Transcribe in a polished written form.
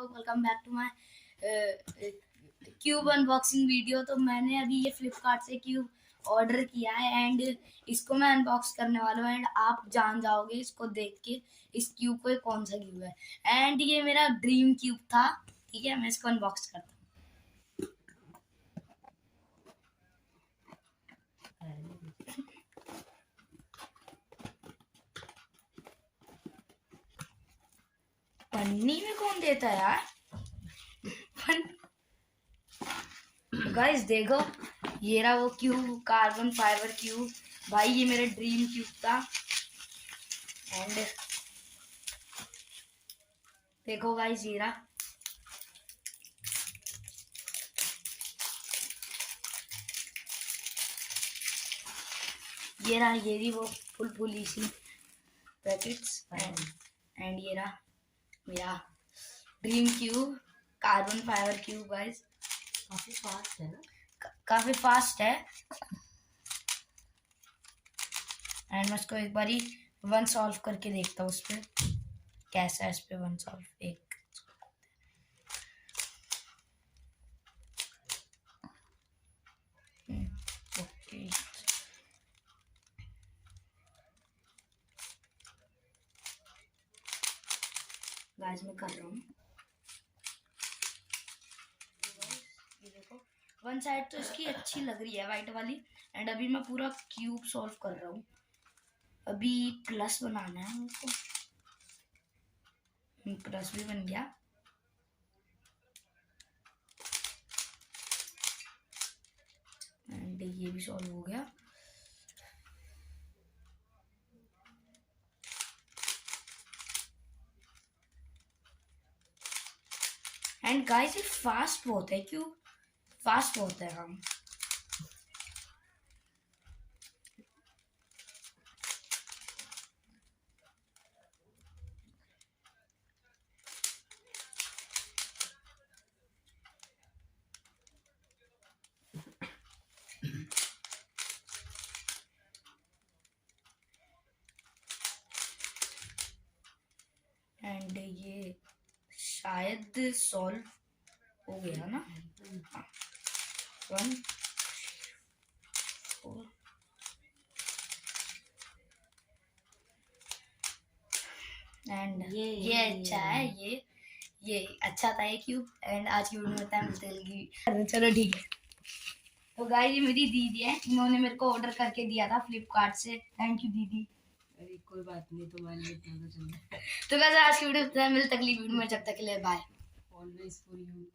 लोग, welcome back to my cube unboxing video. तो मैंने अभी ये फ्लिपकार्ट से क्यूब ऑर्डर किया है एंड इसको मैं अनबॉक्स करने वाला हूँ एंड आप जान जाओगे इसको देख के इस क्यूब को कौन सा क्यूब है। एंड ये मेरा ड्रीम क्यूब था। ठीक है, मैं इसको अनबॉक्स करता हूँ। पन्नी में कौन देता है यार? गाइस देखो, ये रहा वो क्यूब, कार्बन फाइबर क्यूब। भाई ये मेरा ड्रीम क्यूब था। एंड देखो गाइस, ये रहा। ये रहा, ये रही वो फुल सी पैकेट्स। एंड ये रहा मेरा dream cube, carbon fibre cube. Guys काफी फास्ट है ना? काफी फास्ट है। एंड मैं इसको एक बारी वन सॉल्व करके देखता हूँ उस पर कैसा है। इस पे वन सॉल्व एक ओके। गाइस मैं कर रहा हूँ। ये देखो, वन साइड तो इसकी अच्छी लग रही है, वाइट वाली। एंड अभी मैं पूरा क्यूब सॉल्व कर रहा हूँ। अभी प्लस बनाना है मुझको। प्लस भी बन गया। एंड ये भी सॉल्व हो गया। एंड गाइस ये फास्ट बहुत है। क्यों फास्ट बहुत है? हम एंड ये शायद सॉल्व हो गया ना। हाँ, 1 4 एंड ये अच्छा है। ये अच्छा था ये क्यूब। एंड आज की वीडियो में इतना मिलते हैं। चलो ठीक है। तो गाइस ये मेरी दीदी है, इन्होंने मेरे को ऑर्डर करके दिया था फ्लिपकार्ट से। थैंक यू दीदी। अरे कोई बात नहीं, तुम्हारे लिए इतना तो चल। तो गाइस आज की वीडियो में मिलते हैं अगली वीडियो में। जब तक के लिए बाय। Always for you.